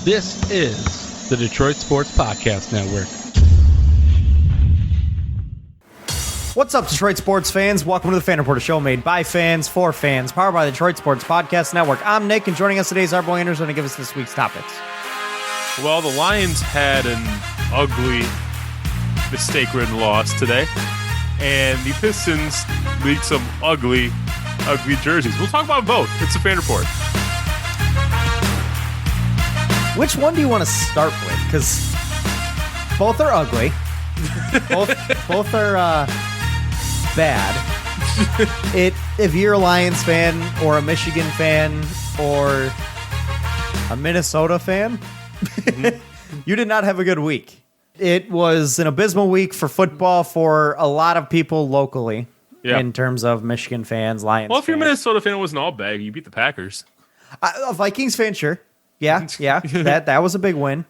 This is the Detroit Sports Podcast Network. What's up, Detroit sports fans? Welcome to the Fan Reporter Show, made by fans for fans, powered by the Detroit Sports Podcast Network. I'm Nick, and joining us today is our boy Anders, going to give us this week's topics. Well, the Lions had an ugly, mistake-ridden loss today, and the Pistons leaked some ugly jerseys. We'll talk about both. It's a Fan Report. Which one do you want to start with? Because both are ugly. both are bad. If you're a Lions fan or a Michigan fan or a Minnesota fan, you did not have a good week. It was an abysmal week for football for a lot of people locally in terms of Michigan fans, Lions Well, if you're a fans. Minnesota fan, it wasn't all bad. You beat the Packers. A Vikings fan, sure. Yeah. That was a big win.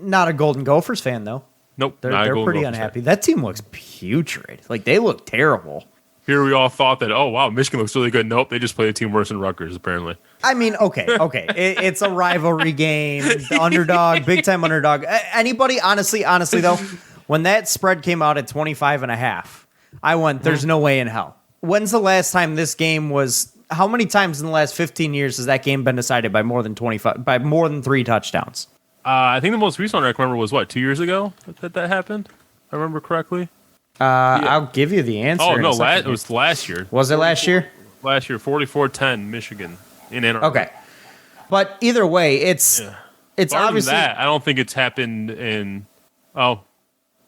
Not a Golden Gophers fan, though. Nope. They're pretty unhappy. That team looks putrid. Like, they look terrible. Here we all thought that, oh, wow, Michigan looks really good. Nope, they just played a team worse than Rutgers, apparently. I mean, okay. It's a rivalry game. The underdog, big-time underdog. Anybody, honestly, though, when that spread came out at 25.5, I went, there's no way in hell. When's the last time this game was... How many times in the last 15 years has that game been decided by more than 3 touchdowns? I think the most recent one I can remember was, 2 years ago that happened? I remember correctly. I'll give you the answer. Oh, no, it was last year. Was it last year? Last year, 44-10, Michigan in Ann Arbor. Okay. But either way, it's obviously... that, I don't think it's happened in... Oh,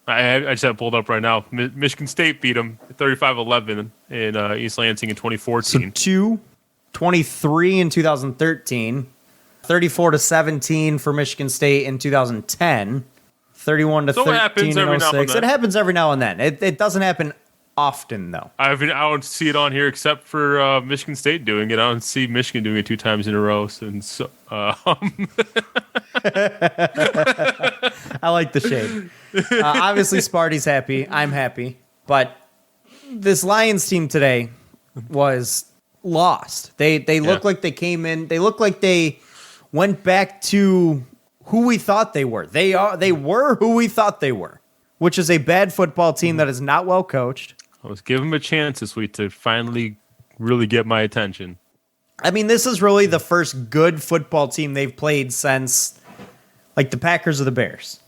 I just have it pulled up right now. Michigan State beat them 35-11 in East Lansing in 2014. So 23 in 2013, 34-17 for Michigan State in 2010, 31-13 in 06. It happens every now and then. It doesn't happen often, though. I don't see it on here except for Michigan State doing it. I don't see Michigan doing it 2 times in a row. And so, I like the shade. Obviously, Sparty's happy. I'm happy. But this Lions team today was lost. They look like they came in. They look like they went back to who we thought they were. They were who we thought they were, which is a bad football team that is not well coached. I was giving them a chance this week to finally really get my attention. I mean, this is really the first good football team they've played since, like, the Packers or the Bears.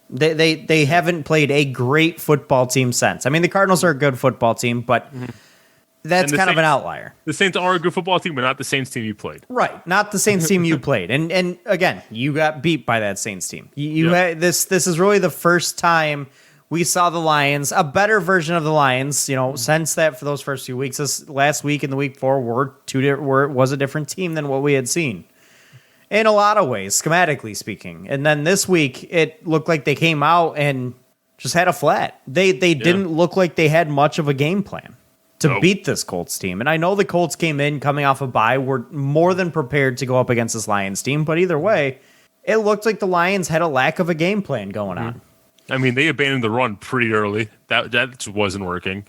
They haven't played a great football team since. I mean, the Cardinals are a good football team, but that's kind of an outlier. The Saints are a good football team, but not the Saints team you played. Right, not the Saints team you played. And again, you got beat by that Saints team. Had, this is really the first time we saw the Lions, a better version of the Lions, since that for those first few weeks. This last week and the week before was a different team than what we had seen. In a lot of ways, schematically speaking. And then this week, it looked like they came out and just had a flat. They didn't look like they had much of a game plan to beat this Colts team. And I know the Colts came in coming off a bye, were more than prepared to go up against this Lions team. But either way, it looked like the Lions had a lack of a game plan going on. I mean, they abandoned the run pretty early. That just wasn't working.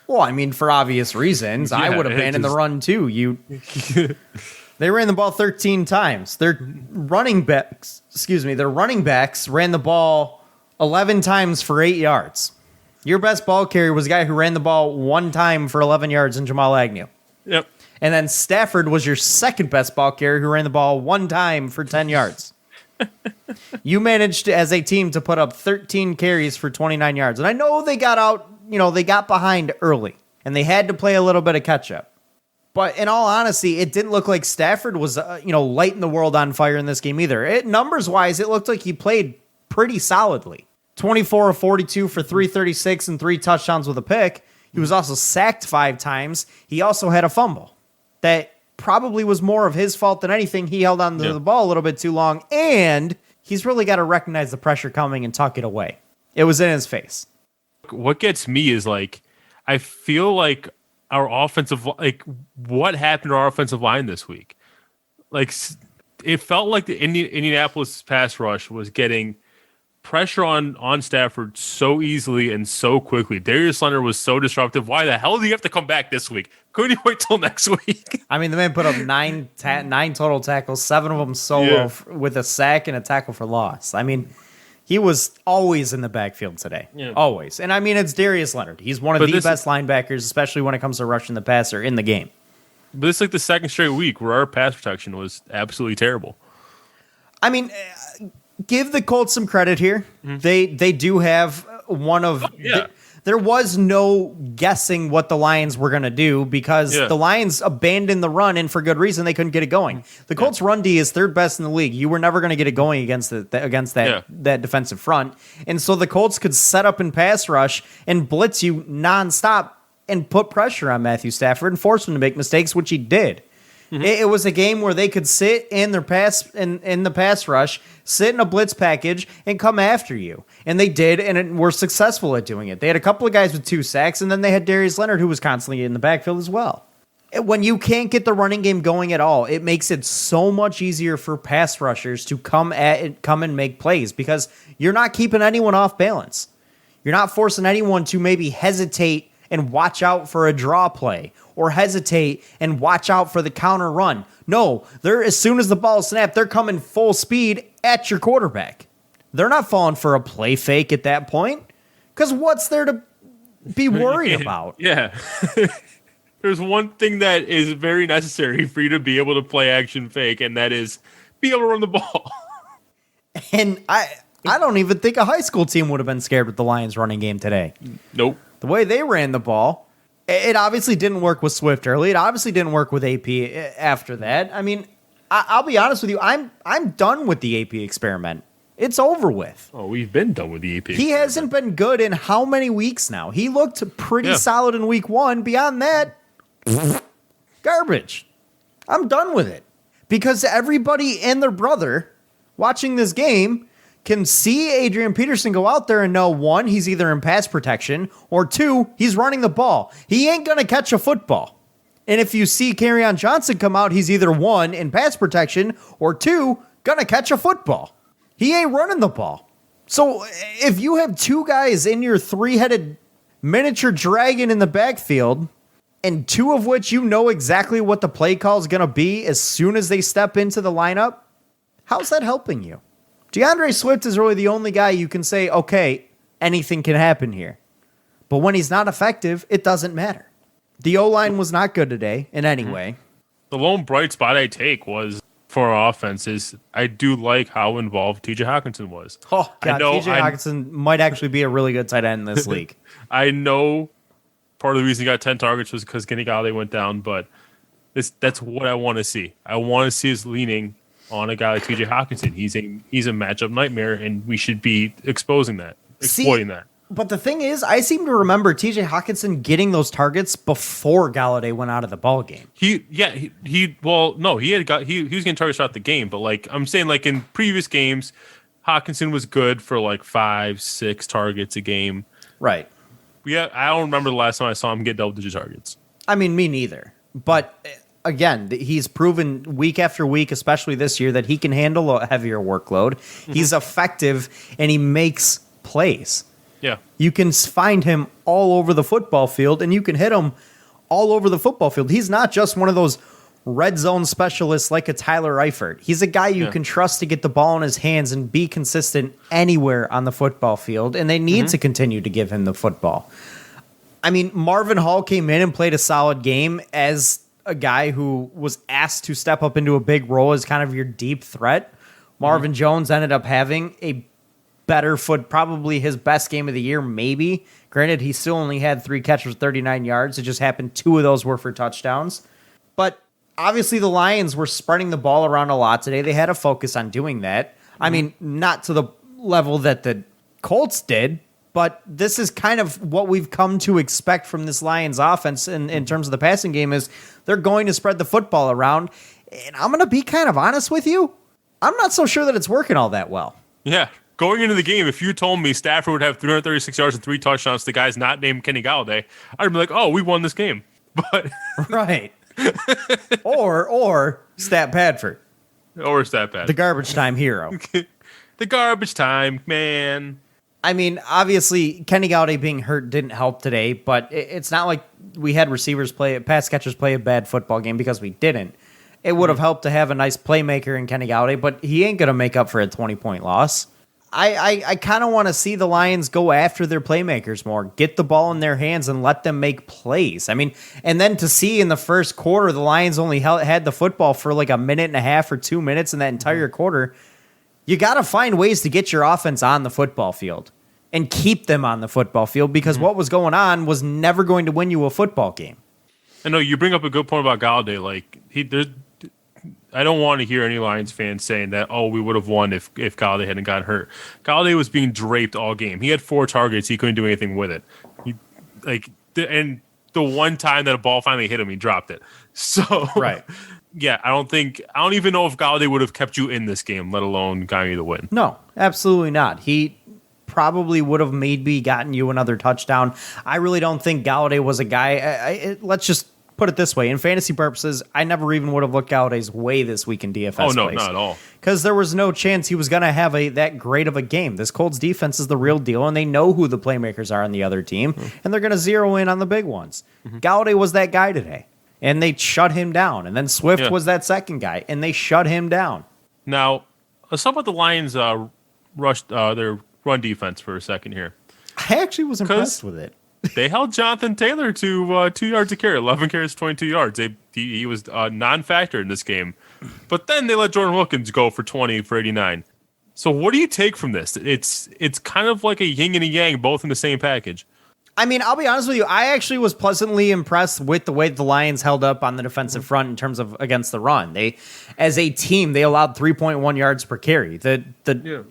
Well, I mean, for obvious reasons, I would abandon the run too. They ran the ball 13 times. Their running backs ran the ball 11 times for 8 yards. Your best ball carrier was a guy who ran the ball 1 time for 11 yards in Jamal Agnew. Yep. And then Stafford was your second best ball carrier who ran the ball 1 time for 10 yards. You managed as a team to put up 13 carries for 29 yards. And I know they got out, they got behind early and they had to play a little bit of catch up. But in all honesty, it didn't look like Stafford was, lighting the world on fire in this game either. Numbers-wise, it looked like he played pretty solidly. 24 of 42 for 336 and 3 touchdowns with a pick. He was also sacked 5 times. He also had a fumble that probably was more of his fault than anything. He held on to the ball a little bit too long, and he's really got to recognize the pressure coming and tuck it away. It was in his face. What gets me is, I feel like our offensive, what happened to our offensive line this week? It felt like the Indianapolis pass rush was getting pressure on Stafford so easily and so quickly. Darius Leonard was so disruptive. Why the hell do you have to come back this week? Couldn't you wait till next week? I mean, the man put up nine total tackles, 7 of them solo with a sack and a tackle for loss. I mean, he was always in the backfield today. Yeah. Always. And I mean, it's Darius Leonard. He's one of the best linebackers, especially when it comes to rushing the passer in the game. But it's like the second straight week where our pass protection was absolutely terrible. I mean, give the Colts some credit here. Mm-hmm. They do have one of there was no guessing what the Lions were going to do because the Lions abandoned the run, and for good reason. They couldn't get it going. The Colts run D is third best in the league. You were never going to get it going against that defensive front. And so the Colts could set up and pass rush and blitz you nonstop and put pressure on Matthew Stafford and force him to make mistakes, which he did. Mm-hmm. It was a game where they could sit in their in the pass rush, sit in a blitz package, and come after you. And they did, and were successful at doing it. They had a couple of guys with 2 sacks, and then they had Darius Leonard, who was constantly in the backfield as well. When you can't get the running game going at all, it makes it so much easier for pass rushers to come and make plays because you're not keeping anyone off balance. You're not forcing anyone to maybe hesitate and watch out for a draw play or hesitate and watch out for the counter run. No, as soon as the ball is snapped, they're coming full speed at your quarterback. They're not falling for a play fake at that point because what's there to be worried about? Yeah. There's one thing that is very necessary for you to be able to play action fake, and that is be able to run the ball. And I don't even think a high school team would have been scared with the Lions running game today. Nope. The way they ran the ball, it obviously didn't work with Swift early. It obviously didn't work with AP after that. I mean, I'll be honest with you. I'm done with the AP experiment. It's over with. Oh, we've been done with the AP. He hasn't been good in how many weeks now? He looked pretty solid in week 1. Beyond that, garbage. I'm done with it. Because everybody and their brother watching this game can see Adrian Peterson go out there and know, 1, he's either in pass protection, or 2, he's running the ball. He ain't going to catch a football. And if you see Kerryon Johnson come out, he's either 1, in pass protection, or 2, going to catch a football. He ain't running the ball. So if you have 2 guys in your 3-headed miniature dragon in the backfield, and 2 of which you know exactly what the play call is going to be as soon as they step into the lineup, how's that helping you? DeAndre Swift is really the only guy you can say, okay, anything can happen here. But when he's not effective, it doesn't matter. The O-line was not good today in any way. The lone bright spot I take was for our offense is I do like how involved TJ Hawkinson was. Oh, God, TJ Hawkinson might actually be a really good tight end in this league. I know part of the reason he got 10 targets was because Kenny Galladay went down, but that's what I want to see. I want to see his leaning on a guy like TJ Hawkinson. He's a matchup nightmare, and we should be exploiting that. But the thing is, I seem to remember TJ Hawkinson getting those targets before Galladay went out of the ball game. He was getting targets throughout the game, but like I'm saying, like in previous games, Hawkinson was good for like 5-6 targets a game. Right. Yeah, I don't remember the last time I saw him get double-digit targets. I mean, me neither. But again, he's proven week after week, especially this year, that he can handle a heavier workload. Mm-hmm. He's effective, and he makes plays. Yeah. You can find him all over the football field, and you can hit him all over the football field. He's not just one of those red zone specialists like a Tyler Eifert. He's a guy you can trust to get the ball in his hands and be consistent anywhere on the football field, and they need to continue to give him the football. I mean, Marvin Hall came in and played a solid game as a guy who was asked to step up into a big role as kind of your deep threat. Marvin Jones ended up having a better probably his best game of the year, maybe. Granted, he still only had 3 catches, 39 yards. It just happened 2 of those were for touchdowns. But obviously the Lions were spreading the ball around a lot today. They had a focus on doing that. I mean, not to the level that the Colts did, but this is kind of what we've come to expect from this Lions offense in terms of the passing game is they're going to spread the football around. And I'm going to be kind of honest with you. I'm not so sure that it's working all that well. Yeah. Going into the game, if you told me Stafford would have 336 yards and 3 touchdowns, the guy's not named Kenny Galladay, I'd be like, oh, we won this game. But right. or Stat Padford. Or Stat Padford. The garbage time hero. The garbage time, man. I mean, obviously, Kenny Galladay being hurt didn't help today, but it's not like we had pass catchers play a bad football game because we didn't. It would have helped to have a nice playmaker in Kenny Galladay, but he ain't going to make up for a 20-point loss. I kind of want to see the Lions go after their playmakers more, get the ball in their hands and let them make plays. I mean, and then to see in the first quarter, the Lions only had the football for like a minute and a half or 2 minutes in that entire quarter. You got to find ways to get your offense on the football field and keep them on the football field because what was going on was never going to win you a football game. I know you bring up a good point about Galladay. Like I don't want to hear any Lions fans saying that, oh, we would have won if Galladay hadn't got hurt. Galladay was being draped all game. He had 4 targets. He couldn't do anything with it. And the one time that a ball finally hit him, he dropped it. So right. Yeah, I don't even know if Galladay would have kept you in this game, let alone gotten you the win. No, absolutely not. He probably would have maybe gotten you another touchdown. I really don't think Galladay was a guy. Let's just put it this way. In fantasy purposes, I never even would have looked Galladay's way this week in DFS. Oh, no, plays. not at all. Because there was no chance he was going to have that great of a game. This Colts defense is the real deal, and they know who the playmakers are on the other team, and they're going to zero in on the big ones. Galladay was that guy today. And they shut him down. And then Swift was that second guy, and they shut him down. Now, let's talk about the Lions' their run defense for a second here. I actually was impressed with it. They held Jonathan Taylor to 2 yards a carry, 11 carries, 22 yards. He was a non-factor in this game. But then they let Jordan Wilkins go for 20 for 89. So what do you take from this? It's kind of like a yin and a yang, both in the same package. I mean, I'll be honest with you. I actually was pleasantly impressed with the way the Lions held up on the defensive front in terms of against the run. They, as a team, they allowed 3.1 yards per carry. The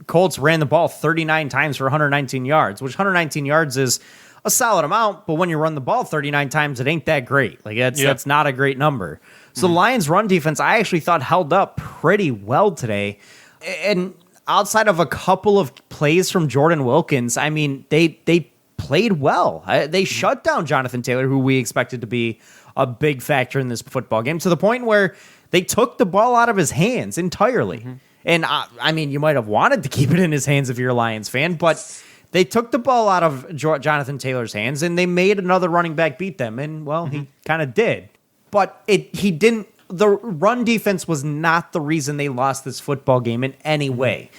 Colts ran the ball 39 times for 119 yards, which 119 yards is a solid amount. But when you run the ball 39 times, it ain't that great. Like that's not a great number. So the Lions' run defense, I actually thought held up pretty well today. And outside of a couple of plays from Jordan Wilkins, I mean, they played well. They shut down Jonathan Taylor, who we expected to be a big factor in this football game, to the point where they took the ball out of his hands entirely. And I mean, you might have wanted to keep it in his hands if you're a Lions fan, but they took the ball out of Jonathan Taylor's hands and they made another running back beat them. And well, he kind of did, but he didn't. The run defense was not the reason they lost this football game in any way.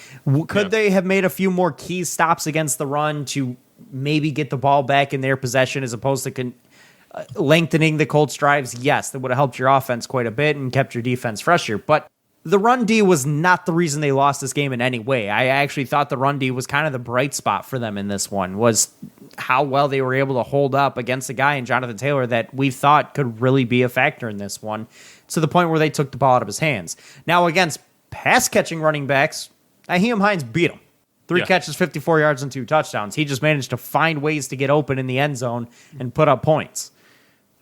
Could they have made a few more key stops against the run to maybe get the ball back in their possession as opposed to lengthening the Colts drives? Yes, that would have helped your offense quite a bit and kept your defense fresher. But the run D was not the reason they lost this game in any way. I actually thought the run D was kind of the bright spot for them in this one, was how well they were able to hold up against a guy in Jonathan Taylor that we thought could really be a factor in this one, to the point where they took the ball out of his hands. Now, against pass-catching running backs, Nyheim Hines beat him. 3 catches, 54 yards, and 2 touchdowns. He just managed to find ways to get open in the end zone and put up points.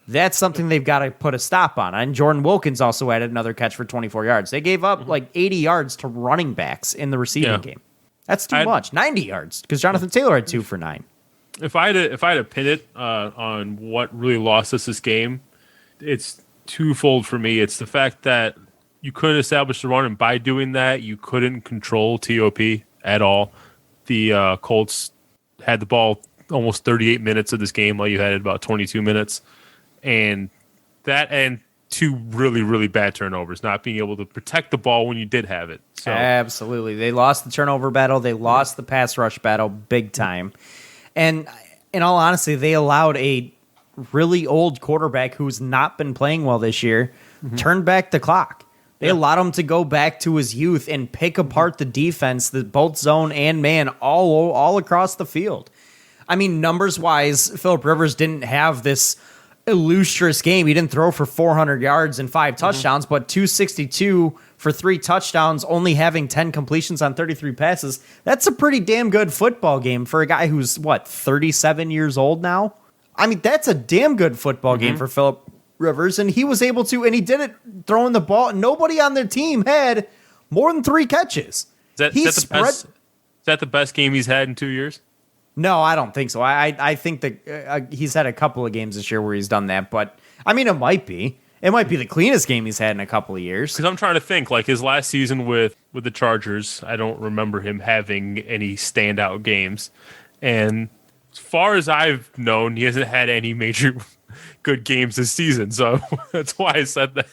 That's something they've got to put a stop on. And Jordan Wilkins also added another catch for 24 yards. They gave up like 80 yards to running backs in the receiving game. That's too much. 90 yards, because Jonathan Taylor had 2 for 9. If I had to pin it on what really lost us this game, it's twofold for me. It's the fact that you couldn't establish the run, and by doing that, you couldn't control TOP at all. The Colts had the ball almost 38 minutes of this game, while you had about 22 minutes. And 2 really, really bad turnovers, not being able to protect the ball when you did have it. So. Absolutely. They lost the turnover battle. They lost the pass rush battle big time. And in all honesty, they allowed a really old quarterback who's not been playing well this year turn back the clock. They allowed him to go back to his youth and pick apart the defense, both zone and man, all across the field. I mean, numbers-wise, Phillip Rivers didn't have this illustrious game. He didn't throw for 400 yards and 5 touchdowns, but 262 for 3 touchdowns, only having 10 completions on 33 passes. That's a pretty damn good football game for a guy who's, 37 years old now? I mean, that's a damn good football game for Phillip Rivers, and he was able to, and he did it throwing the ball. Nobody on their team had more than 3 catches. Is that the best game he's had in 2 years? No, I don't think so. I think that he's had a couple of games this year where he's done that, but I mean, it might be. It might be the cleanest game he's had in a couple of years. Because I'm trying to think, like his last season with the Chargers, I don't remember him having any standout games. And as far as I've known, he hasn't had any major good games this season. So that's why I said that.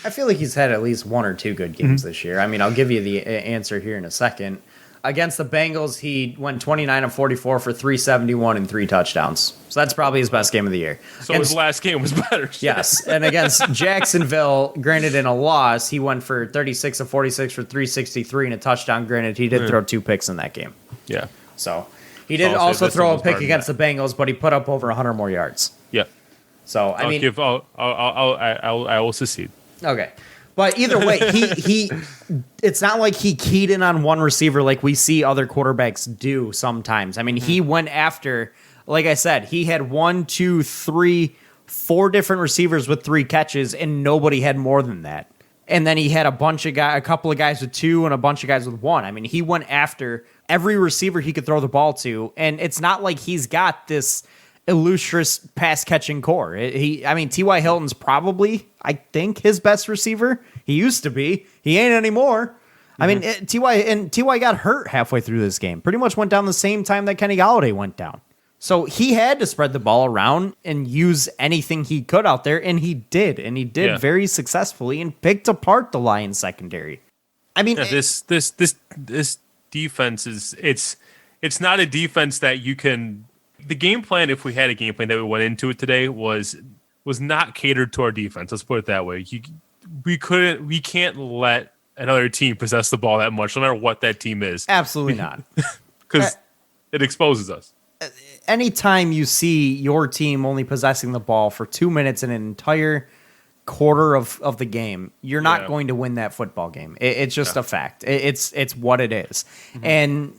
I feel like he's had at least one or two good games this year. I mean, I'll give you the answer here in a second. Against the Bengals, he went 29 of 44 for 371 and 3 touchdowns. So that's probably his best game of the year. So his last game was better. Yes, and against Jacksonville, granted in a loss, he went for 36 of 46 for 363 and a touchdown. Granted, he did throw 2 picks in that game. Yeah. So he did also throw a pick against the Bengals, but he put up over 100 more yards. Yeah. So I will secede. Okay. But either way, he it's not like he keyed in on one receiver like we see other quarterbacks do sometimes. I mean, he went after, like I said, he had 1, 2, 3, 4 different receivers with 3 catches, and nobody had more than that. And then he had a couple of guys with 2 and a bunch of guys with 1. I mean, he went after every receiver he could throw the ball to, and it's not like he's got this illustrious pass-catching core. T.Y. Hilton's probably, I think, his best receiver. He used to be. He ain't anymore. I mean, T.Y. got hurt halfway through this game. Pretty much went down the same time that Kenny Golladay went down. So he had to spread the ball around and use anything he could out there, and he did. And he did very successfully and picked apart the Lions secondary. I mean, this defense it's not a defense that you can. The game plan, if we had a game plan that we went into it today, was not catered to our defense. Let's put it that way. We can't let another team possess the ball that much, no matter what that team is. Absolutely not. Because it exposes us. Anytime you see your team only possessing the ball for 2 minutes in an entire quarter of the game, you're not going to win that football game. It's just a fact. It's what it is. Mm-hmm. And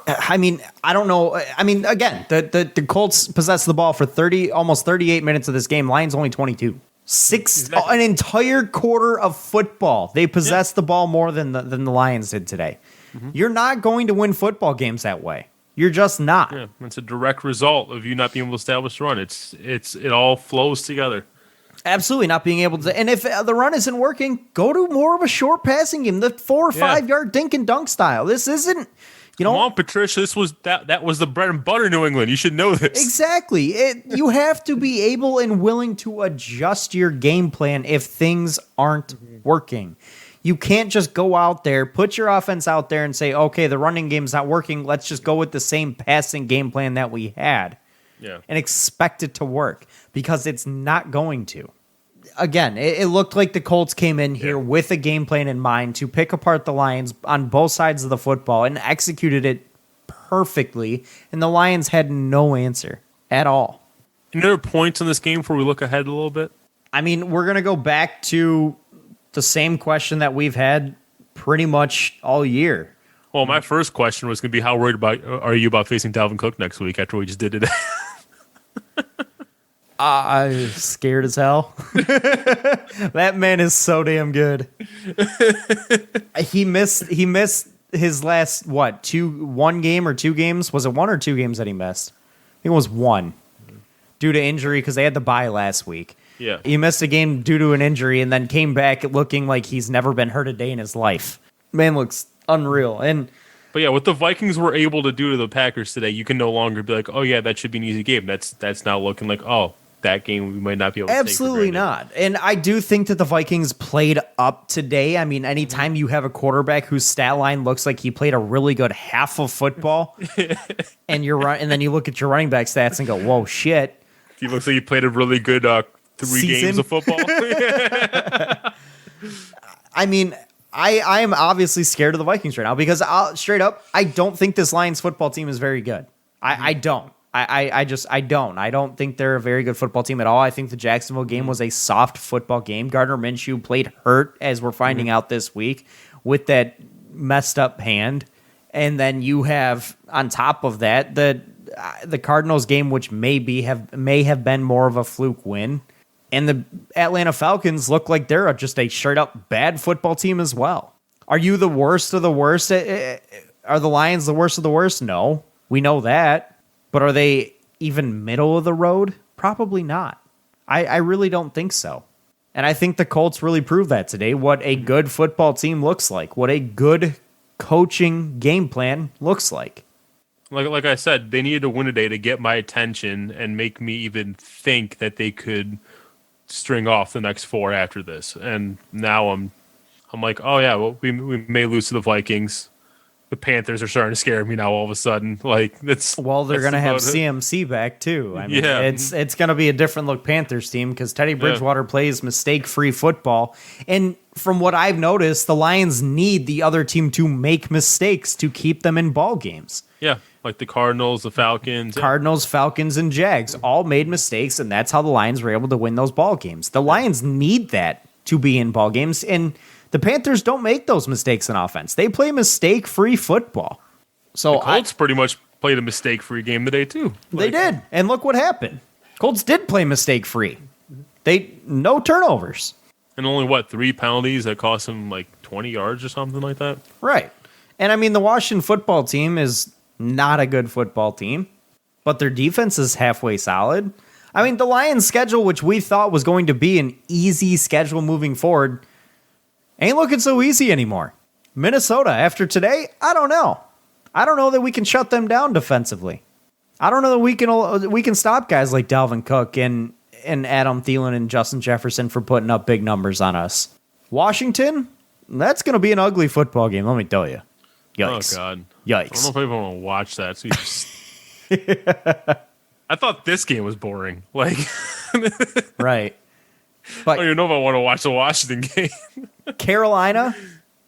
I mean, I don't know. I mean, again, the Colts possessed the ball for almost 38 minutes of this game. Lions only 22. An entire quarter of football. They possessed the ball more than the Lions did today. Mm-hmm. You're not going to win football games that way. You're just not. Yeah, it's a direct result of you not being able to establish the run. It all flows together. Absolutely not being able to. And if the run isn't working, go to more of a short passing game, the 4 or 5 yard dink and dunk style. This isn't. Come on, Patricia. This was that was the bread and butter New England. You should know this. Exactly. You have to be able and willing to adjust your game plan if things aren't working. You can't just go out there, put your offense out there and say, okay, the running game's not working. Let's just go with the same passing game plan that we had and expect it to work, because it's not going to. Again, it looked like the Colts came in here with a game plan in mind to pick apart the Lions on both sides of the football and executed it perfectly, and the Lions had no answer at all. Any other points in this game before we look ahead a little bit? I mean, we're going to go back to the same question that we've had pretty much all year. Well, my first question was going to be, how worried are you about facing Dalvin Cook next week after we just did it? I'm scared as hell. That man is so damn good. He missed his last, one game or 2 games? Was it 1 or 2 games that he missed? I think it was 1 due to injury, because they had the bye last week. Yeah. He missed a game due to an injury and then came back looking like he's never been hurt a day in his life. Man looks unreal. But yeah, what the Vikings were able to do to the Packers today, you can no longer be like, oh yeah, that should be an easy game. That's now looking like, oh, that game we might not be able to absolutely take for not. And I do think that the Vikings played up today. I mean, anytime you have a quarterback whose stat line looks like he played a really good half of football, and then you look at your running back stats and go, whoa, shit. He looks like he played a really good 3 games of football. I mean, I am obviously scared of the Vikings right now, because straight up, I don't think this Lions football team is very good. I don't. I don't. I don't think they're a very good football team at all. I think the Jacksonville game was a soft football game. Gardner Minshew played hurt, as we're finding out this week, with that messed up hand. And then you have, on top of that, the Cardinals game, which may have been more of a fluke win. And the Atlanta Falcons look like they're just a straight up bad football team as well. Are you the worst of the worst? Are the Lions the worst of the worst? No, we know that. But are they even middle of the road? Probably not. I really don't think so. And I think the Colts really proved that today, what a good football team looks like, what a good coaching game plan looks like. Like I said, they needed to win today to get my attention and make me even think that they could string off the next 4 after this. And now I'm like, oh yeah, well we may lose to the Vikings. The Panthers are starting to scare me now all of a sudden. Like they're going to have CMC back too. I mean, yeah. It's going to be a different look Panthers team because Teddy Bridgewater plays mistake-free football. And from what I've noticed, the Lions need the other team to make mistakes to keep them in ball games. Yeah, like the Cardinals, the Falcons. Cardinals, Falcons, and Jags all made mistakes, and that's how the Lions were able to win those ball games. The Lions need that to be in ball games, and the Panthers don't make those mistakes in offense. They play mistake-free football. So the Colts pretty much played a mistake-free game today too. They did, and look what happened. Colts did play mistake-free. No turnovers. And only, 3 penalties that cost them like 20 yards or something like that? Right. And I mean, the Washington football team is not a good football team, but their defense is halfway solid. I mean, the Lions' schedule, which we thought was going to be an easy schedule moving forward, ain't looking so easy anymore. Minnesota, after today, I don't know. I don't know that we can shut them down defensively. I don't know that we can stop guys like Dalvin Cook and Adam Thielen and Justin Jefferson for putting up big numbers on us. Washington, that's going to be an ugly football game, let me tell you. Yikes. Oh, God. Yikes. I don't know if I even want to watch that. So I thought this game was boring. Like, right. I don't even know if I want to watch the Washington game. Carolina,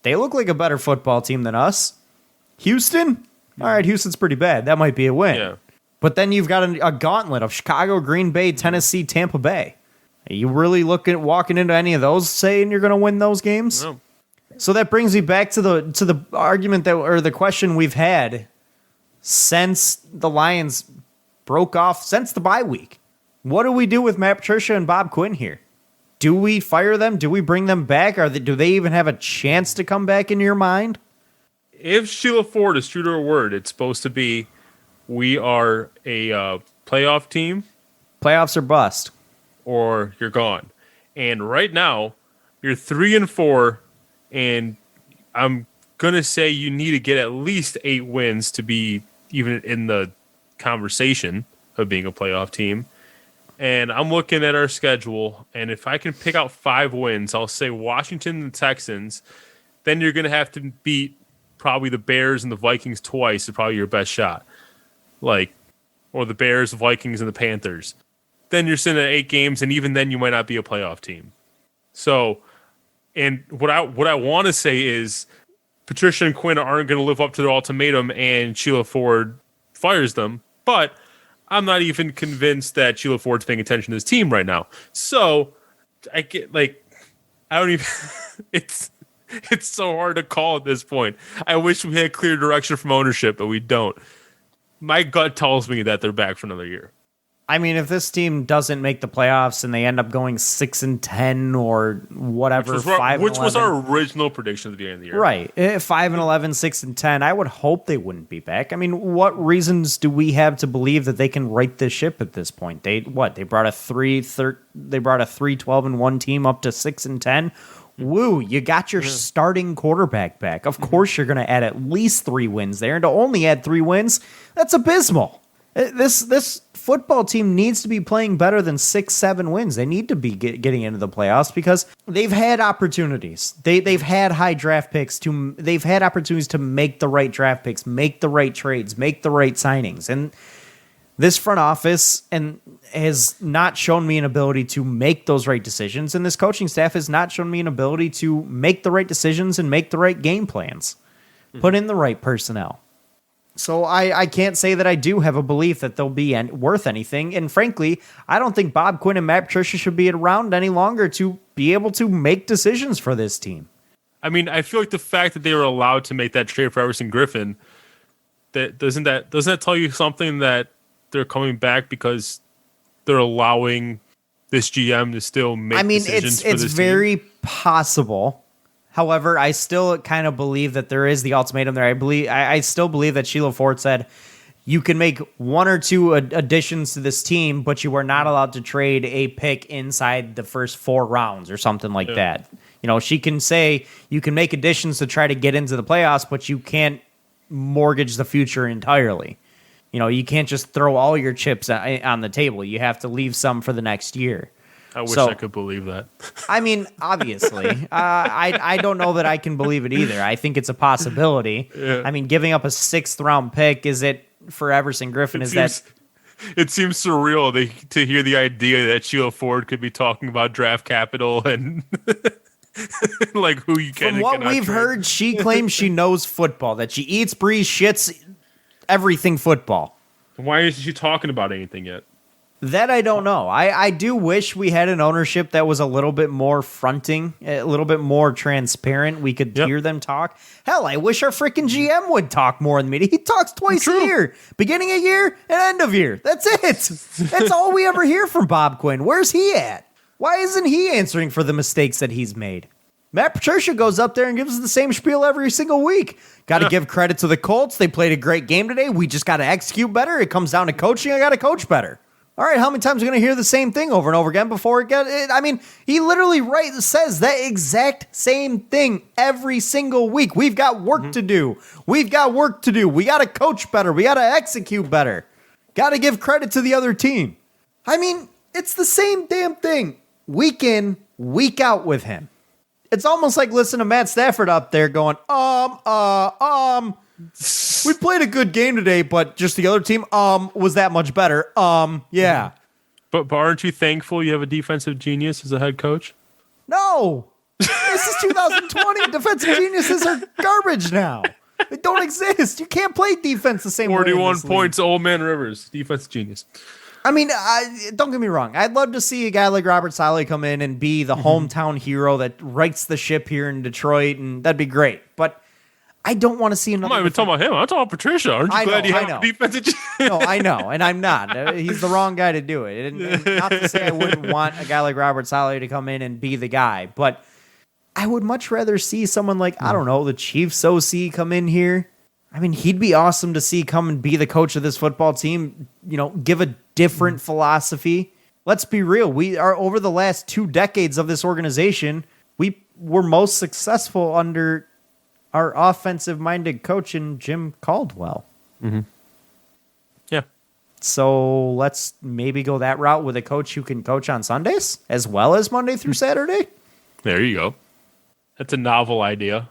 they look like a better football team than us. Houston, all right, Houston's pretty bad. That might be a win. Yeah. But then you've got a gauntlet of Chicago, Green Bay, Tennessee, Tampa Bay. Are you really looking at walking into any of those saying you're going to win those games? No. So that brings me back to the argument or the question we've had since the Lions broke off, since the bye week. What do we do with Matt Patricia and Bob Quinn here? Do we fire them? Do we bring them back? Do they even have a chance to come back in your mind? If Sheila Ford is true to her word, it's supposed to be we are a playoff team. Playoffs or bust. Or you're gone. And right now, you're 3-4, and I'm going to say you need to get at least 8 wins to be even in the conversation of being a playoff team. And I'm looking at our schedule, and if I can pick out 5 wins, I'll say Washington and the Texans. Then you're going to have to beat probably the Bears and the Vikings twice is probably your best shot. Or the Bears, the Vikings, and the Panthers. Then you're sitting at 8 games, and even then you might not be a playoff team. So, and what I want to say is Patricia and Quinn aren't going to live up to their ultimatum, and Sheila Ford fires them. But I'm not even convinced that Sheila Ford's paying attention to this team right now. So I get I don't even. It's so hard to call at this point. I wish we had clear direction from ownership, but we don't. My gut tells me that they're back for another year. I mean, if this team doesn't make the playoffs and they end up going 6-10 or whatever, which was our original prediction at the beginning of the year, right? 5-11, 6-10. I would hope they wouldn't be back. I mean, what reasons do we have to believe that they can right this ship at this point? They brought a 3-12-1 team up to 6-10. Woo! You got your starting quarterback back. Of course, you're going to add at least 3 wins there, and to only add 3 wins, that's abysmal. This football team needs to be playing better than 6-7 wins. They need to be getting into the playoffs because they've had opportunities. They've had high draft picks. They've had opportunities to make the right draft picks, make the right trades, make the right signings. And this front office has not shown me an ability to make those right decisions. And this coaching staff has not shown me an ability to make the right decisions and make the right game plans, put in the right personnel. So I can't say that I do have a belief that they'll be worth anything. And frankly, I don't think Bob Quinn and Matt Patricia should be around any longer to be able to make decisions for this team. I mean, I feel like the fact that they were allowed to make that trade for Everson Griffin, doesn't that tell you something that they're coming back because they're allowing this GM to still make decisions for this team? It's very possible. However, I still kind of believe that there is the ultimatum there. I still believe that Sheila Ford said, you can make one or two additions to this team, but you are not allowed to trade a pick inside the first 4 rounds or something like that. You know, she can say you can make additions to try to get into the playoffs, but you can't mortgage the future entirely. You know, you can't just throw all your chips on the table. You have to leave some for the next year. I wish I could believe that. I mean, obviously, I don't know that I can believe it either. I think it's a possibility. I mean, giving up a 6th round pick, is it for Everson Griffin? It seems surreal to hear the idea that Sheila Ford could be talking about draft capital and like who you can. From what we've heard, she claims she knows football, that she eats, breathes, shits, everything football. Why isn't she talking about anything yet? That I don't know. I do wish we had an ownership that was a little bit more fronting, a little bit more transparent. We could hear them talk. Hell, I wish our freaking GM would talk more in the media. He talks twice a year, beginning of year and end of year. That's it. That's all we ever hear from Bob Quinn. Where's he at? Why isn't he answering for the mistakes that he's made? Matt Patricia goes up there and gives us the same spiel every single week. Got to give credit to the Colts. They played a great game today. We just got to execute better. It comes down to coaching. I got to coach better. All right, how many times are we going to hear the same thing over and over again before it gets... I mean, he literally says that exact same thing every single week. We've got work to do. We've got work to do. We got to coach better. We got to execute better. Got to give credit to the other team. I mean, it's the same damn thing week in, week out with him. It's almost like listening to Matt Stafford up there going, we played a good game today, but just the other team, was that much better. Yeah. But aren't you thankful you have a defensive genius as a head coach? No. This is 2020. Defensive geniuses are garbage now. They don't exist. You can't play defense the same way. 41 points, Old Man Rivers, defensive genius. I mean, don't get me wrong. I'd love to see a guy like Robert Saleh come in and be the hometown hero that rights the ship here in Detroit, and that'd be great. But I don't want to see another. I'm not even talking about him. I'm talking about Patricia. Aren't you glad you have a defensive genius? No, I know, and I'm not. He's the wrong guy to do it. And not to say I wouldn't want a guy like Robert Saleh to come in and be the guy, but I would much rather see someone like, I don't know, the Chiefs OC come in here. I mean, he'd be awesome to see come and be the coach of this football team, you know, give a different philosophy. Let's be real. We are over the last 2 decades of this organization, we were most successful under our offensive-minded coach in Jim Caldwell. Mm-hmm. Yeah. So let's maybe go that route with a coach who can coach on Sundays as well as Monday through Saturday. There you go. That's a novel idea.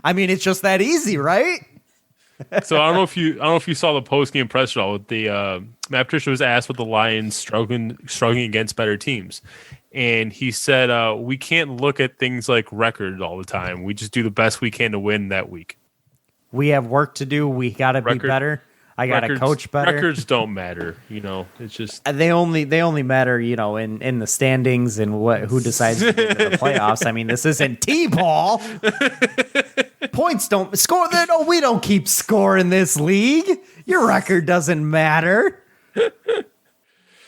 I mean, it's just that easy, right? So I don't know if you saw the post-game press call with the Matt Patricia was asked with the Lions struggling against better teams. And he said, we can't look at things like records all the time. We just do the best we can to win that week. We have work to do. We got to be better. I got to coach better. Records don't matter. You know, it's just... They only matter, you know, in the standings and who decides to get into the playoffs. I mean, this isn't T-ball. Points don't score. No, we don't keep score in this league. Your record doesn't matter.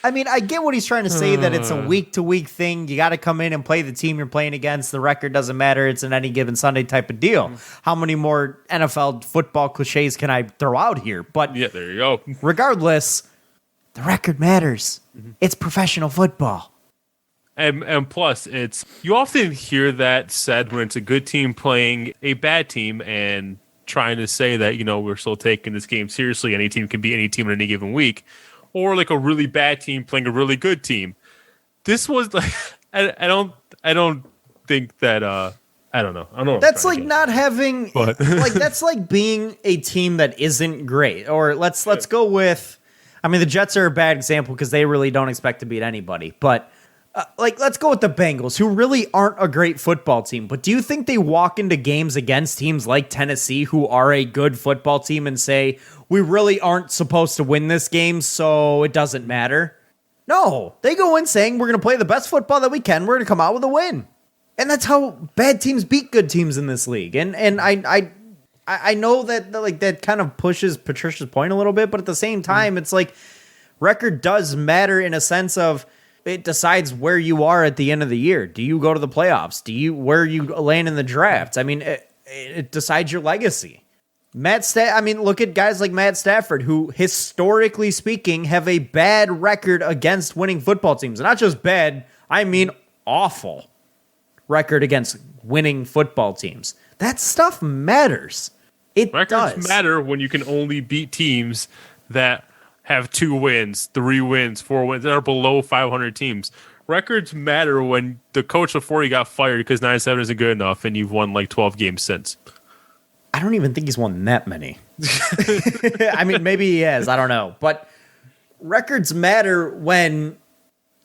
I mean, I get what he's trying to say, that it's a week-to-week thing. You got to come in and play the team you're playing against. The record doesn't matter. It's an any given Sunday type of deal. How many more NFL football cliches can I throw out here? But yeah, there you go. Regardless, the record matters. It's professional football. And plus, you often hear that said when it's a good team playing a bad team and trying to say that, you know, we're still taking this game seriously. Any team can beat any team in any given week. Or like a really bad team playing a really good team. This was like, I don't think that, I don't know. That's like not having, like, that's like being a team that isn't great. Or let's go with, I mean, the Jets are a bad example because they really don't expect to beat anybody. But like, let's go with the Bengals, who really aren't a great football team. But do you think they walk into games against teams like Tennessee, who are a good football team, and say, we really aren't supposed to win this game, so it doesn't matter? No, they go in saying, we're going to play the best football that we can. We're going to come out with a win. And that's how bad teams beat good teams in this league. And I know that like that kind of pushes Patricia's point a little bit, but at the same time, it's like record does matter in a sense of, it decides where you are at the end of the year. Do you go to the playoffs? Where you land in the draft? I mean, it decides your legacy. Look at guys like Matt Stafford, who historically speaking have a bad record against winning football teams. And not just bad, I mean awful record against winning football teams. That stuff matters. Records does matter when you can only beat teams that have 2 wins, 3 wins, 4 wins, that are below 500 teams. Records matter when the coach before you got fired because 9-7 isn't good enough and you've won like 12 games since. I don't even think he's won that many. I mean, maybe he has. I don't know. But records matter when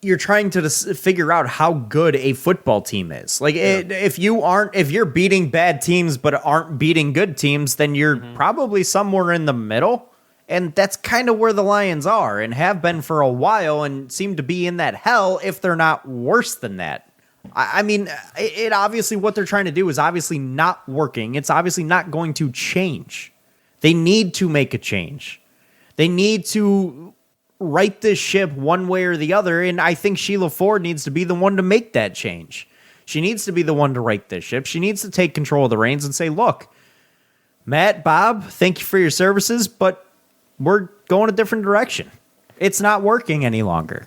you're trying to figure out how good a football team is. Like, if you're beating bad teams but aren't beating good teams, then you're probably somewhere in the middle. And that's kind of where the Lions are and have been for a while and seem to be in that hell if they're not worse than that. I mean, it obviously what they're trying to do is obviously not working. It's obviously not going to change. They need to make a change. They need to right this ship one way or the other, and I think Sheila Ford needs to be the one to make that change. She needs to be the one to right this ship. She needs to take control of the reins and say, look, Matt, Bob, thank you for your services, but we're going a different direction. It's not working any longer.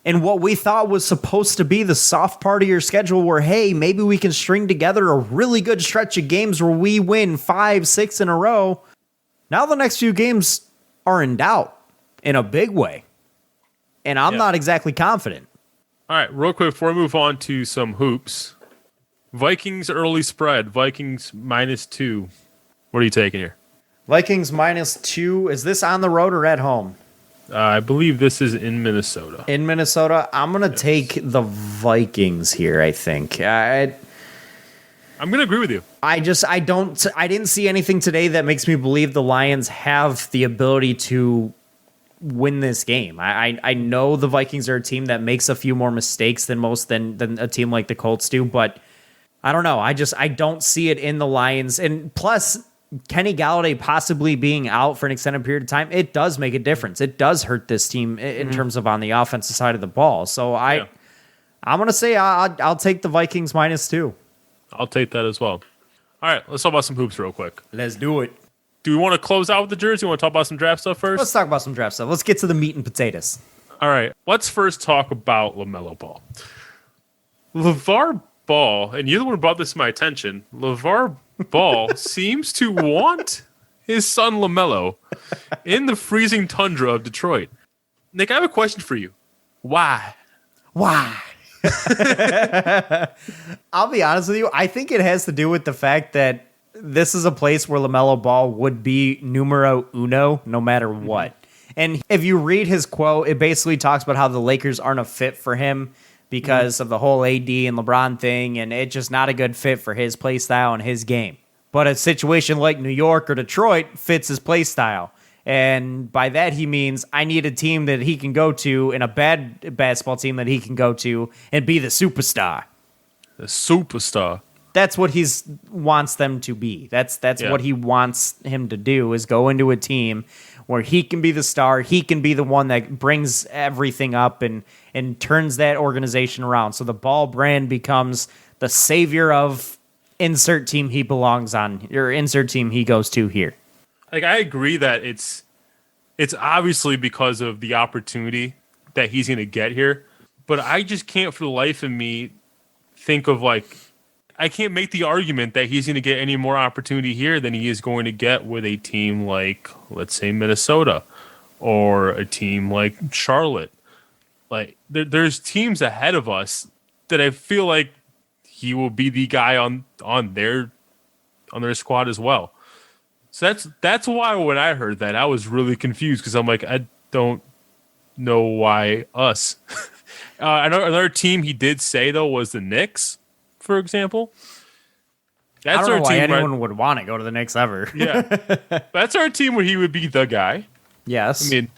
And what we thought was supposed to be the soft part of your schedule where, hey, maybe we can string together a really good stretch of games where we win 5, 6 in a row. Now the next few games are in doubt in a big way. And I'm not exactly confident. All right, real quick before we move on to some hoops. Vikings early spread. Vikings -2. What are you taking here? Vikings -2. Is this on the road or at home? I believe this is in Minnesota. In Minnesota, I'm going to take the Vikings here, I think. I'm going to agree with you. I didn't see anything today that makes me believe the Lions have the ability to win this game. I know the Vikings are a team that makes a few more mistakes than a team like the Colts do, but I don't know. I don't see it in the Lions. And plus, Kenny Galladay possibly being out for an extended period of time, it does make a difference. It does hurt this team in terms of on the offensive side of the ball. So I'm going to say I'll take the Vikings -2. I'll take that as well. All right, let's talk about some hoops real quick. Let's do it. Do we want to close out with the jersey? You want to talk about some draft stuff first? Let's talk about some draft stuff. Let's get to the meat and potatoes. All right, let's first talk about LaMelo Ball. LeVar Ball, and you're the one who brought this to my attention, LeVar Ball seems to want his son LaMelo in the freezing tundra of Detroit. Nick, I have a question for you. Why? I'll be honest with you. I think it has to do with the fact that this is a place where LaMelo Ball would be numero uno no matter what. And if you read his quote, it basically talks about how the Lakers aren't a fit for him because of the whole AD and LeBron thing, and it's just not a good fit for his play style and his game. But a situation like New York or Detroit fits his play style. And by that, he means I need a team that he can go to and a bad basketball team that he can go to and be the superstar. The superstar. That's what he wants them to be. That's what he wants him to do, is go into a team where he can be the star. He can be the one that brings everything up and turns that organization around. So the Ball brand becomes the savior of insert team he belongs on, or insert team he goes to here. Like, I agree that it's obviously because of the opportunity that he's going to get here, but I just can't for the life of me think of, like, I can't make the argument that he's going to get any more opportunity here than he is going to get with a team like, let's say, Minnesota or a team like Charlotte. Like, there's teams ahead of us that I feel like he will be the guy on their squad as well. So that's why when I heard that, I was really confused because I'm like, I don't know why us. I know another team he did say, though, was the Knicks, for example. That's I don't know why anyone would want to go to the Knicks ever. Yeah. That's our team where he would be the guy. Yes. I mean,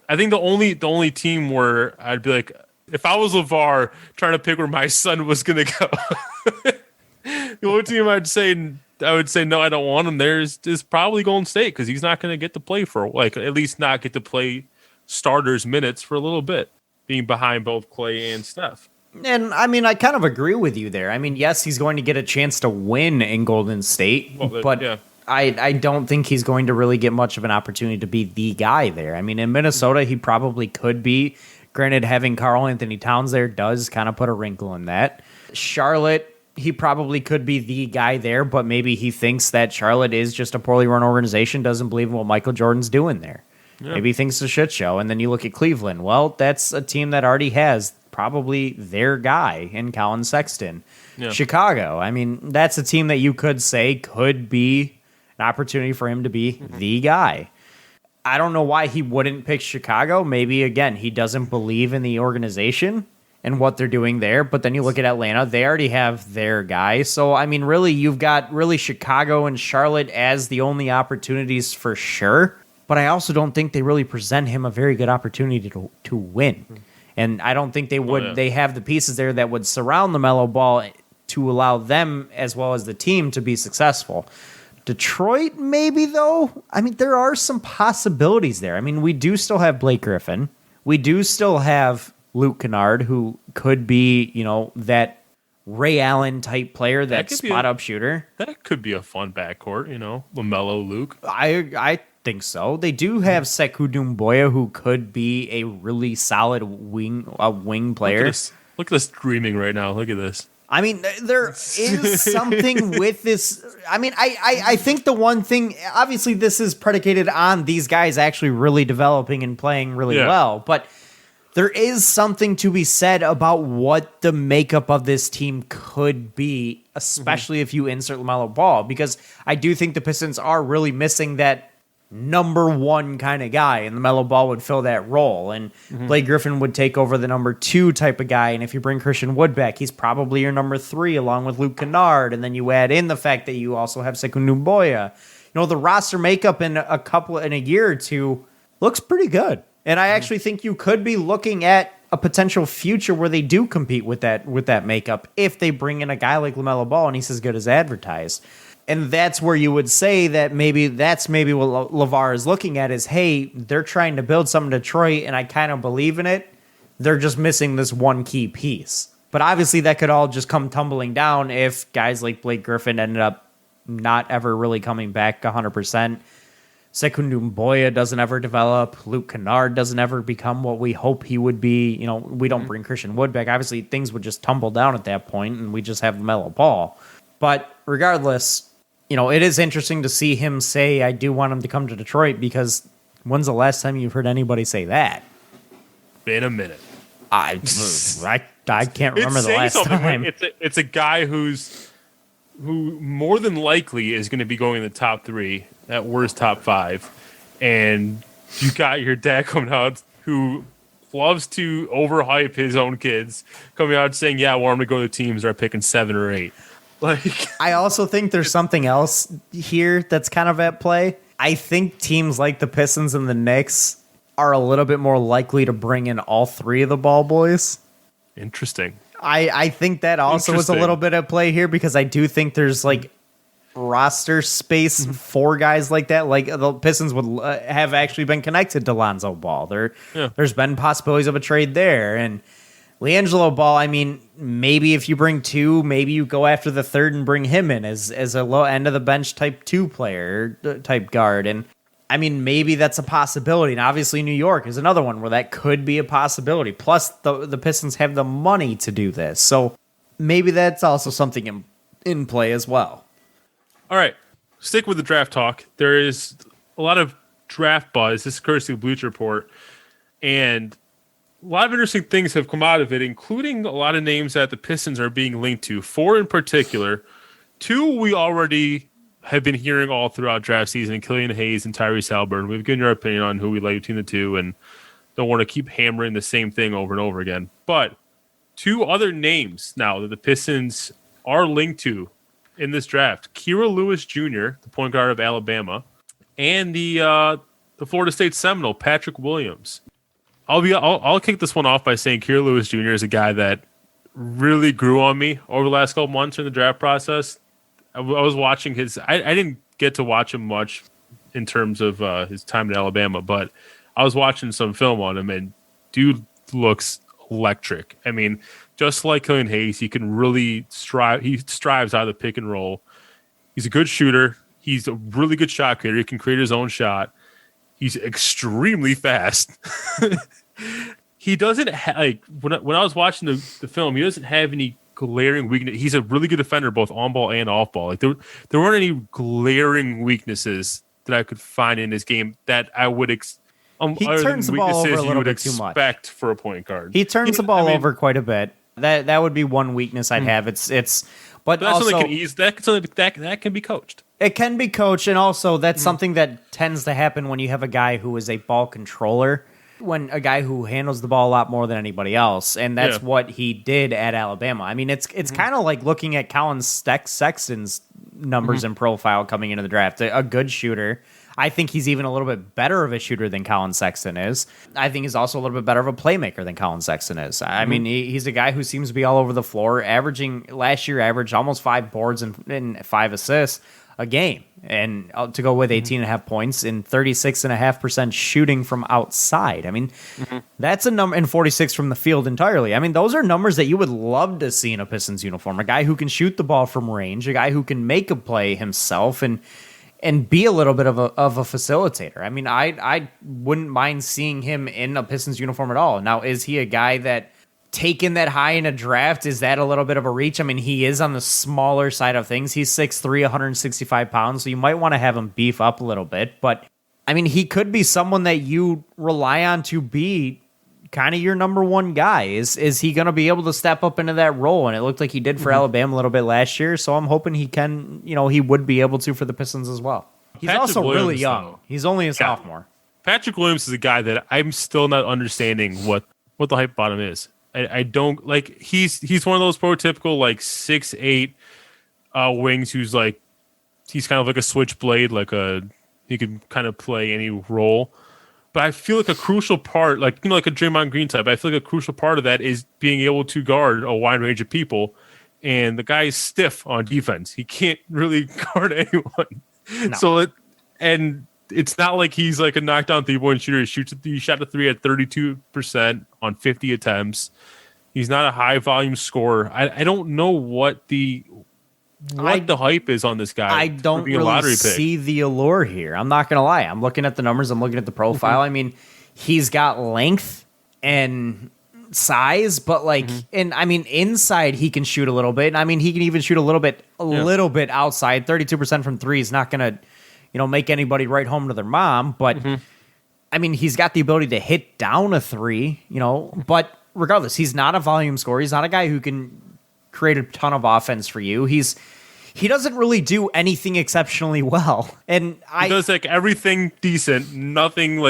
I think the only team where I'd be like, if I was LeVar trying to pick where my son was going to go, the only team I would say no, I don't want him there is probably Golden State, because he's not going to get to play for, like, at least not get to play starters minutes for a little bit, being behind both Clay and Steph. And I mean, I kind of agree with you there. I mean, yes, he's going to get a chance to win in Golden State, but I don't think he's going to really get much of an opportunity to be the guy there. I mean, in Minnesota, he probably could be. Granted, having Karl Anthony Towns there does kind of put a wrinkle in that. Charlotte, he probably could be the guy there, but maybe he thinks that Charlotte is just a poorly run organization, doesn't believe in what Michael Jordan's doing there. Yeah. Maybe he thinks it's a shit show. And then you look at Cleveland. Well, that's a team that already has probably their guy in Colin Sexton. Yeah. Chicago, I mean, that's a team that you could say could be an opportunity for him to be the guy. I don't know why he wouldn't pick Chicago. Maybe, again, he doesn't believe in the organization and what they're doing there. But then you look at Atlanta, they already have their guy. So, I mean, really, you've got really Chicago and Charlotte as the only opportunities for sure. But I also don't think they really present him a very good opportunity to win. And I don't think they would. Oh, yeah. They have the pieces there that would surround the LaMelo Ball to allow them as well as the team to be successful. Detroit, maybe, though. I mean, there are some possibilities there. I mean, we do still have Blake Griffin. We do still have Luke Kennard, who could be, that Ray Allen type player, that spot-up shooter. That could be a fun backcourt, LaMelo, Luke. I think so. They do have Sekou Doumbouya, who could be a really solid wing player. Look at this dreaming right now. Look at this. I mean, there is something with this. I mean, I think the one thing, obviously this is predicated on these guys actually really developing and playing really well, but there is something to be said about what the makeup of this team could be, especially if you insert LaMelo Ball, because I do think the Pistons are really missing that number one kind of guy, and LaMelo Ball would fill that role, and Blake Griffin would take over the number two type of guy, and if you bring Christian Wood back, he's probably your number three along with Luke Kennard, and then you add in the fact that you also have Sekou Doumbouya. The roster makeup in a year or two looks pretty good, and I actually think you could be looking at a potential future where they do compete with that makeup if they bring in a guy like LaMelo Ball and he's as good as advertised. And that's where you would say that maybe what LeVar is looking at is, hey, they're trying to build something in Detroit, and I kind of believe in it. They're just missing this one key piece. But obviously that could all just come tumbling down if guys like Blake Griffin ended up not ever really coming back 100%. Sekou Doumbouya doesn't ever develop. Luke Kennard doesn't ever become what we hope he would be. We don't bring Christian Wood back. Obviously things would just tumble down at that point, and we just have LaMelo Ball. But regardless, it is interesting to see him say, I do want him to come to Detroit, because when's the last time you've heard anybody say that? Been a minute. I can't remember the last time. It's a guy who more than likely is going to be going in the top three, at worst top five. And you got your dad coming out who loves to overhype his own kids, coming out saying, yeah, I want him to go to teams that are picking 7 or 8. I also think there's something else here that's kind of at play. I think teams like the Pistons and the Knicks are a little bit more likely to bring in all three of the ball boys. Interesting. I think that also is a little bit at play here, because I do think there's roster space for guys like that. Like the Pistons would have actually been connected to Lonzo Ball. There's been possibilities of a trade there, and LiAngelo Ball, I mean, maybe if you bring two, maybe you go after the third and bring him in as a low end of the bench type 2 player, type guard. And I mean, maybe that's a possibility. And obviously New York is another one where that could be a possibility. Plus the Pistons have the money to do this. So maybe that's also something in play as well. All right. Stick with the draft talk. There is a lot of draft buzz. This is courtesy of Bleacher Report. And a lot of interesting things have come out of it, including a lot of names that the Pistons are being linked to. 4 in particular. 2 we already have been hearing all throughout draft season, Killian Hayes and Tyrese Haliburton. We've given your opinion on who we like between the two and don't want to keep hammering the same thing over and over again. But 2 other names now that the Pistons are linked to in this draft. Kira Lewis Jr., the point guard of Alabama, and the Florida State Seminole, Patrick Williams. I'll kick this one off by saying Kira Lewis Jr. is a guy that really grew on me over the last couple months in the draft process. I was watching I didn't get to watch him much in terms of his time at Alabama, but I was watching some film on him, and dude looks electric. I mean, just like Killian Hayes, he can really strives out of the pick and roll. He's a good shooter. He's a really good shot creator. He can create his own shot. He's extremely fast. He doesn't when I was watching the film, he doesn't have any glaring weakness. He's a really good defender, both on ball and off ball. Like there weren't any glaring weaknesses that I could find in his game that I would he turns the ball over a little bit too much. Expect for a point guard. He turns the ball over quite a bit. That would be one weakness I'd have. But that's also something that can be coached. It can be coached, and also that's something that tends to happen when you have a guy who is a ball controller, when a guy who handles the ball a lot more than anybody else, and that's what he did at Alabama. I mean, it's kind of like looking at Colin Sexton's numbers and profile coming into the draft. A good shooter. I think he's even a little bit better of a shooter than Colin Sexton is. I think he's also a little bit better of a playmaker than Colin Sexton is. I mean, he's a guy who seems to be all over the floor, last year averaged almost 5 boards and 5 assists a game, and to go with 18.5 points and 36.5% shooting from outside. I mean, that's a number, and 46 from the field entirely. I mean, those are numbers that you would love to see in a Pistons uniform. A guy who can shoot the ball from range, a guy who can make a play himself, and be a little bit of a facilitator. I mean, I wouldn't mind seeing him in a Pistons uniform at all. Now, is he a guy that taken that high in a draft? Is that a little bit of a reach? I mean, he is on the smaller side of things. He's 6'3", 165 pounds, so you might want to have him beef up a little bit. But, I mean, he could be someone that you rely on to be kind of your number one guy. Is he going to be able to step up into that role? And it looked like he did for Alabama a little bit last year, so I'm hoping he can, he would be able to for the Pistons as well. He's Patrick also Williams, really young. though. He's only a sophomore. Patrick Williams is a guy that I'm still not understanding what the hype about him is. I don't like. He's one of those prototypical 6'8" wings who's he's kind of like a switchblade, he can kind of play any role. But I feel like a crucial part, like a Draymond Green type, I feel like a crucial part of that is being able to guard a wide range of people. And the guy is stiff on defense. He can't really guard anyone. No. So it's not like he's a knockdown 3-point shooter. He shot a 3 at 32% on 50 attempts. He's not a high volume scorer. I don't know what the hype is on this guy. I don't really see the allure here. I'm not going to lie. I'm looking at the numbers. I'm looking at the profile. I mean, he's got length and size, but and I mean, inside he can shoot a little bit. I mean, he can even shoot a little bit outside. 32% from 3 is not going to, make anybody write home to their mom. But I mean, he's got the ability to hit down a 3, but regardless, he's not a volume scorer. He's not a guy who can create a ton of offense for you. He doesn't really do anything exceptionally well. And he does everything decent, nothing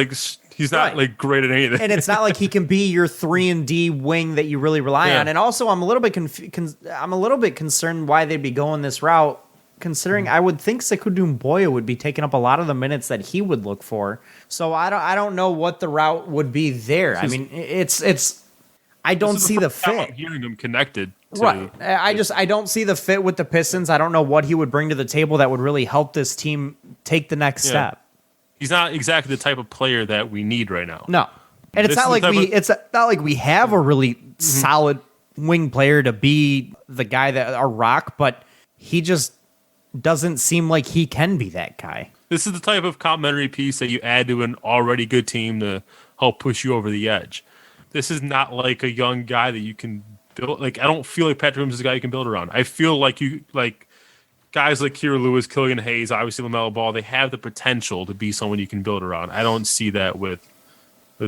he's not great at anything. And it's not like he can be your 3-and-D wing that you really rely on. And also, I'm a little bit concerned why they'd be going this route, considering I would think Sekou Doumbouya would be taking up a lot of the minutes that he would look for. So I don't know what the route would be there. I mean, I don't see the fit. I'm hearing him connected. Right. I don't see the fit with the Pistons. I don't know what he would bring to the table that would really help this team take the next step. He's not exactly the type of player that we need right now. No. And it's not like we have a really solid wing player to be the guy a rock, but he just doesn't seem like he can be that guy. This is the type of complimentary piece that you add to an already good team to help push you over the edge. This is not like a young guy that you can build. I don't feel like Patrick Williams is a guy you can build around. I feel like guys like Kira Lewis, Killian Hayes, obviously LaMelo Ball, they have the potential to be someone you can build around. I don't see that with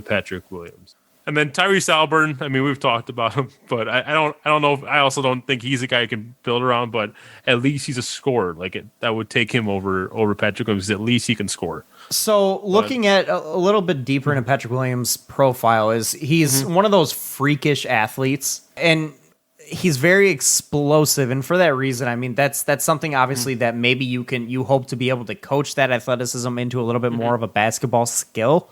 Patrick Williams. And then Tyrese Halliburton, I mean, we've talked about him, but I don't know. I also don't think he's a guy you can build around, but at least he's a scorer. That would take him over Patrick Williams. At least he can score. So looking at a little bit deeper into Patrick Williams' profile, he's one of those freakish athletes, and he's very explosive. And for that reason, I mean, that's something obviously that maybe you hope to be able to coach that athleticism into a little bit more of a basketball skill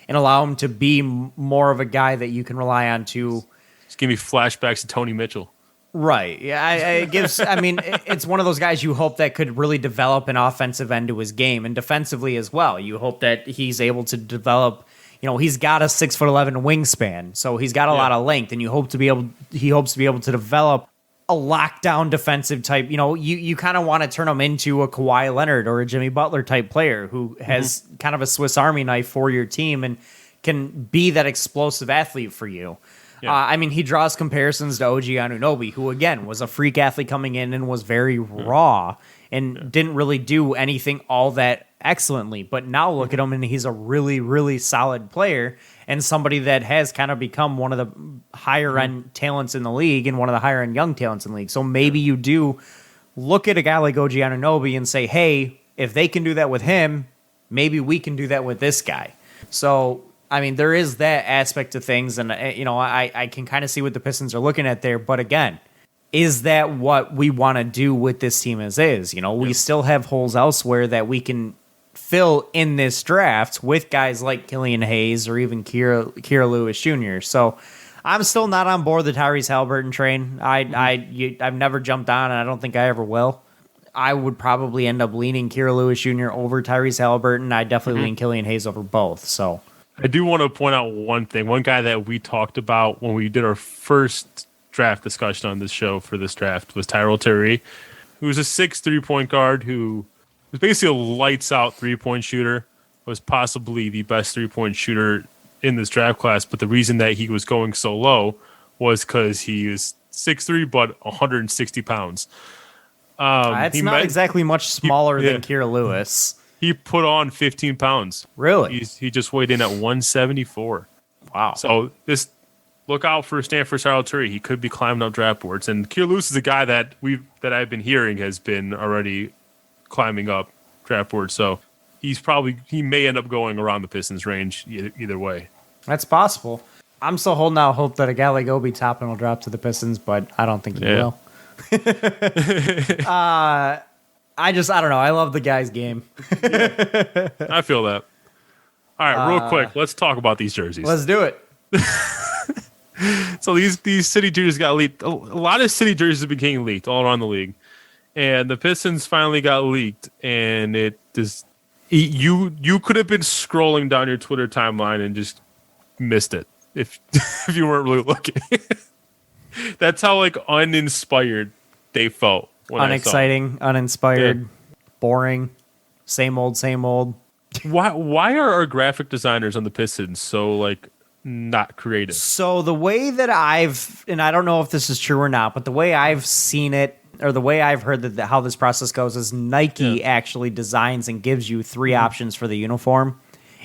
and allow him to be more of a guy that you can rely on to. Just give me flashbacks to Tony Mitchell. Right. Yeah. It gives. I mean, it's one of those guys you hope that could really develop an offensive end to his game and defensively as well. You hope that he's able to develop. He's got a 6'11" wingspan, so he's got a lot of length, and he hopes to be able to develop a lockdown defensive type. You kind of want to turn him into a Kawhi Leonard or a Jimmy Butler type player who has kind of a Swiss Army knife for your team and can be that explosive athlete for you. Yeah. He draws comparisons to OG Anunoby, who, again, was a freak athlete coming in and was very raw and didn't really do anything all that excellently. But now look at him, and he's a really, really solid player and somebody that has kind of become one of the higher-end talents in the league and one of the higher-end young talents in the league. So maybe you do look at a guy like OG Anunoby and say, hey, if they can do that with him, maybe we can do that with this guy. So there is that aspect of things, and I can kind of see what the Pistons are looking at there. But again, is that what we want to do with this team as is? We still have holes elsewhere that we can fill in this draft with guys like Killian Hayes or even Kira Lewis Jr. So I'm still not on board the Tyrese Halliburton train. I've never jumped on, and I don't think I ever will. I would probably end up leaning Kira Lewis Jr. over Tyrese Halliburton. I definitely lean Killian Hayes over both. So I do want to point out one thing. One guy that we talked about when we did our first draft discussion on this show for this draft was Tyrell Terry, who was a 6'3" point guard who was basically a lights-out three-point shooter, was possibly the best three-point shooter in this draft class, but the reason that he was going so low was because he was 6'3", but 160 pounds. That's not exactly much smaller than Kira Lewis. He put on 15 pounds. Really? He just weighed in at 174. Wow. So this look out for Stanford Tyrell Terry. He could be climbing up draft boards. And Kira Lewis is a guy that I've been hearing has been already climbing up draft boards. So he may end up going around the Pistons range either way. That's possible. I'm still holding out hope that a guy like Obi Toppin will drop to the Pistons, but I don't think he will. I don't know. I love the guy's game. I feel that. All right, real quick, let's talk about these jerseys. Let's do it. So these city jerseys got leaked. A lot of city jerseys have been getting leaked all around the league, and the Pistons finally got leaked. And it just you could have been scrolling down your Twitter timeline and just missed it if you weren't really looking. That's how uninspired they felt. Unexciting, uninspired, boring, same old. Why are our graphic designers on the Pistons so not creative? So the way that and I don't know if this is true or not, but the way I've seen it, or the way I've heard that how this process goes, is Nike actually designs and gives you three options for the uniform,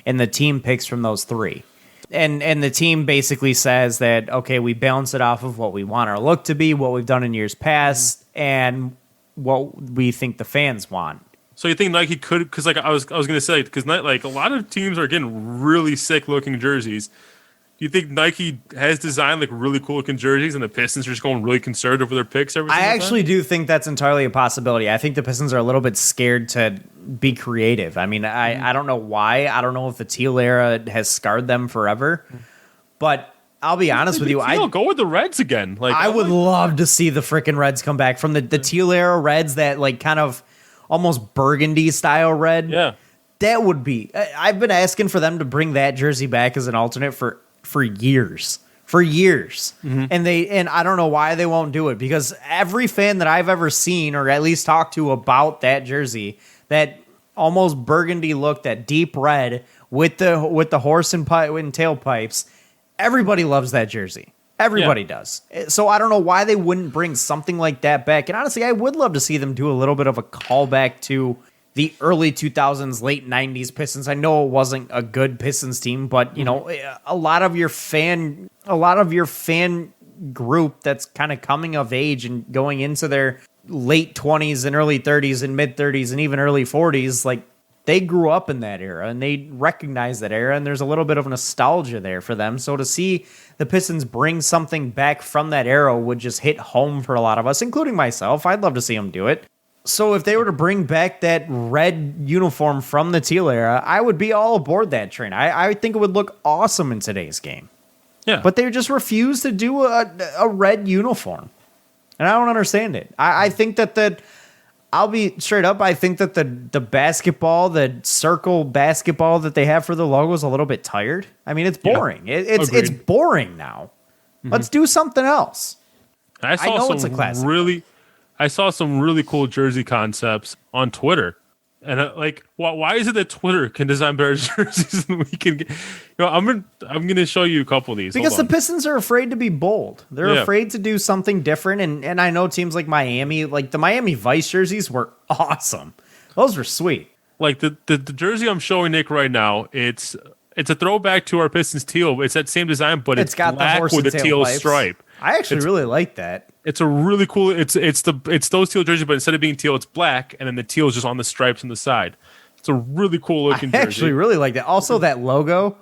and the team picks from those three. And the team basically says that, okay, we balance it off of what we want our look to be, what we've done in years past, and what we think the fans want. So you think Nike could, because I was going to say, because a lot of teams are getting really sick looking jerseys. Do you think Nike has designed really cool looking jerseys and the Pistons are just going really conservative with their picks? I actually do think that's entirely a possibility. I think the Pistons are a little bit scared to be creative. I don't know why. I don't know if the teal era has scarred them forever, but I'll be honest with you. I'll go with the Reds again. I would love to see the freaking Reds come back from the teal era Reds, that kind of almost burgundy style red. Yeah. That would be. I've been asking for them to bring that jersey back as an alternate for years. And I don't know why they won't do it, because every fan that I've ever seen or at least talked to about that jersey, that almost burgundy look, that deep red with the horse and tailpipes, everybody loves that jersey. Everybody does. So I don't know why they wouldn't bring something like that back. And honestly, I would love to see them do a little bit of a callback to the early 2000s, late 90s Pistons. I know it wasn't a good Pistons team, but a lot of your fan group that's kind of coming of age and going into their late 20s and early 30s and mid 30s and even early 40s, they grew up in that era and they recognize that era, and there's a little bit of nostalgia there for them. So to see the Pistons bring something back from that era would just hit home for a lot of us, including myself. I'd love to see them do it. So if they were to bring back that red uniform from the teal era, I would be all aboard that train. I think it would look awesome in today's game. Yeah. But they just refuse to do a red uniform. And I don't understand it. I think that I'll be straight up, I think that the basketball, the circle basketball that they have for the logo is a little bit tired. It's boring. Yeah. It's boring now. Mm-hmm. Let's do something else. I know it's a classic. I saw some really cool jersey concepts on Twitter. And why is it that Twitter can design better jerseys than we can get? I'm gonna show you a couple of these. Because the Pistons are afraid to be bold. They're afraid to do something different. And I know teams like Miami, like the Miami Vice jerseys were awesome. Those were sweet. Like the jersey I'm showing Nick right now, it's a throwback to our Pistons teal. It's that same design, but it's got black the horse with a and teal tailpipes. stripe. I actually really like that. It's a really cool. It's those teal jerseys, but instead of being teal, it's black, and then the teal is just on the stripes on the side. It's a really cool looking jersey. I actually really like that. Also, that logo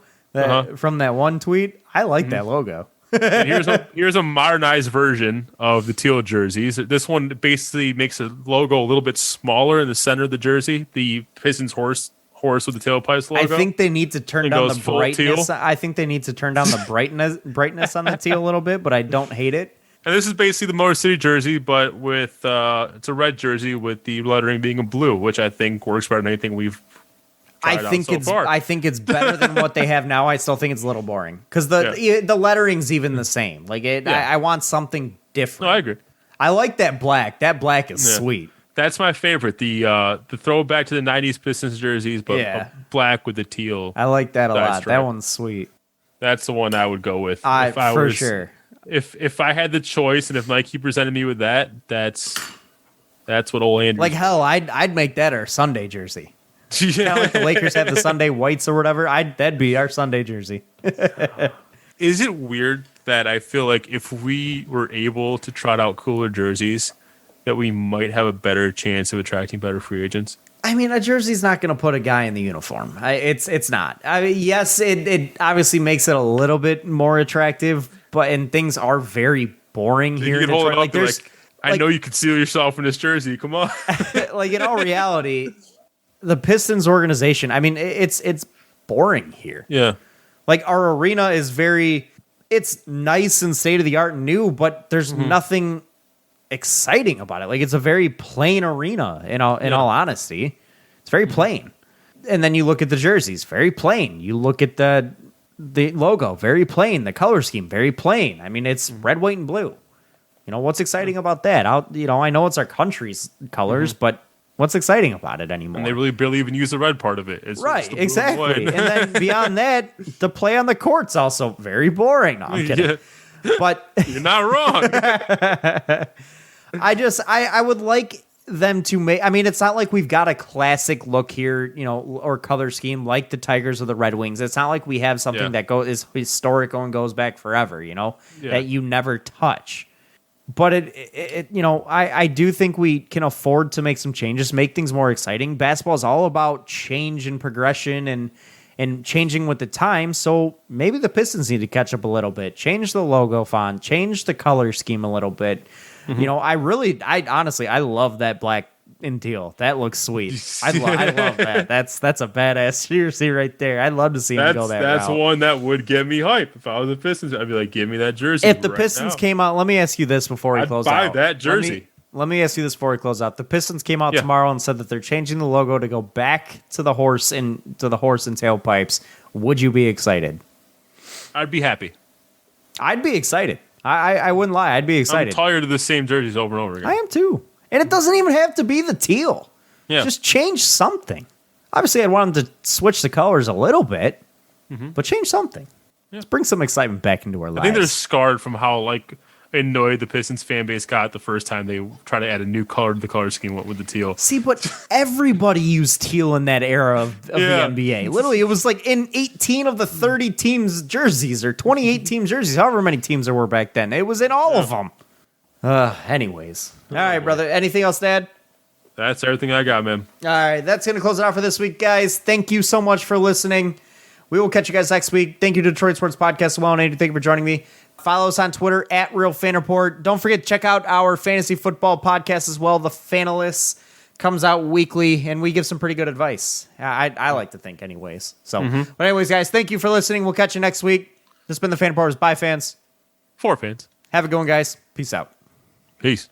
from that one tweet, I like that logo. And here's a modernized version of the teal jerseys. This one basically makes the logo a little bit smaller in the center of the jersey. The Pistons horse with the tailpipes logo. I think they need to turn down the brightness. Teal. I think they need to turn down the brightness on the teal a little bit, but I don't hate it. And this is basically the Motor City jersey, but with it's a red jersey with the lettering being a blue, which I think works better than anything we've tried out so far. I think it's better than what they have now. I still think it's a little boring because the lettering's even the same. Like it, I want something different. No, I agree. I like that black. That black is sweet. That's my favorite. The throwback to the '90s Pistons jerseys, but black with the teal. I like that a lot. Stripe. That one's sweet. That's the one I would go with. Sure. If I had the choice, and if Mikey presented me with that, that's what old Andrew. Like hell, I'd make that our Sunday jersey. Kind of like the Lakers have the Sunday whites or whatever. That'd be our Sunday jersey. Is it weird that I feel like if we were able to trot out cooler jerseys, that we might have a better chance of attracting better free agents? I mean, a jersey's not going to put a guy in the uniform. It's not. I mean, yes, it obviously makes it a little bit more attractive, and things are very boring here. You can hold it up I know you could seal yourself in this jersey. Come on. Like in all reality, the Pistons organization, I mean, it's boring here. Yeah. Like our arena is it's nice and state of the art and new, but there's nothing exciting about it. Like it's a very plain arena in all honesty. It's very plain. And then you look at the jerseys, very plain. You look at the logo, very plain. The color scheme, very plain. I mean, it's red, white, and blue. You know, what's exciting about that? I know it's our country's colors, but what's exciting about it anymore? And they really barely even use the red part of it. It's right, exactly. And then beyond that, the play on the court's also very boring. No, I'm kidding. Yeah. But you're not wrong. I would like them to make. I mean, it's not like we've got a classic look here, or color scheme like the Tigers or the Red Wings. It's not like we have something that is historical and goes back forever. That you never touch. But I do think we can afford to make some changes, make things more exciting. Basketball is all about change and progression and changing with the time. So maybe the Pistons need to catch up a little bit, change the logo font, change the color scheme a little bit. I honestly love that black and teal. That looks sweet. I love that. That's a badass jersey right there. I'd love to see him go that route. That's one that would get me hype. If I was the Pistons, I'd be like, give me that jersey. If the Pistons came out, let me ask you this before we close out. I'd buy that jersey. Let me ask you this before we close out. The Pistons came out tomorrow and said that they're changing the logo to go back to the horse and tailpipes. Would you be excited? I'd be happy. I'd be excited. I wouldn't lie. I'd be excited. I'm tired of the same jerseys over and over again. I am too. And it doesn't even have to be the teal. Yeah. Just change something. Obviously, I'd want them to switch the colors a little bit, but change something. Yeah. Let's bring some excitement back into our lives. I think they're scarred from how annoyed the Pistons fan base got the first time they tried to add a new color to the color scheme with the teal. See, but everybody used teal in that era of the NBA. Literally, it was like in 18 of the 30 teams' jerseys or 28 team jerseys, however many teams there were back then. It was in all of them. Anyways. All right, brother. Anything else to add? That's everything I got, man. All right, that's going to close it out for this week, guys. Thank you so much for listening. We will catch you guys next week. Thank you to Detroit Sports Podcast. Well, Andy, thank you for joining me. Follow us on Twitter at RealFanReport. Don't forget to check out our fantasy football podcast as well. The Fanalists comes out weekly, and we give some pretty good advice. I like to think anyways. So, But anyways, guys, thank you for listening. We'll catch you next week. This has been the Fan Reporters. Bye, fans. For fans. Have a good one, guys. Peace out. Peace.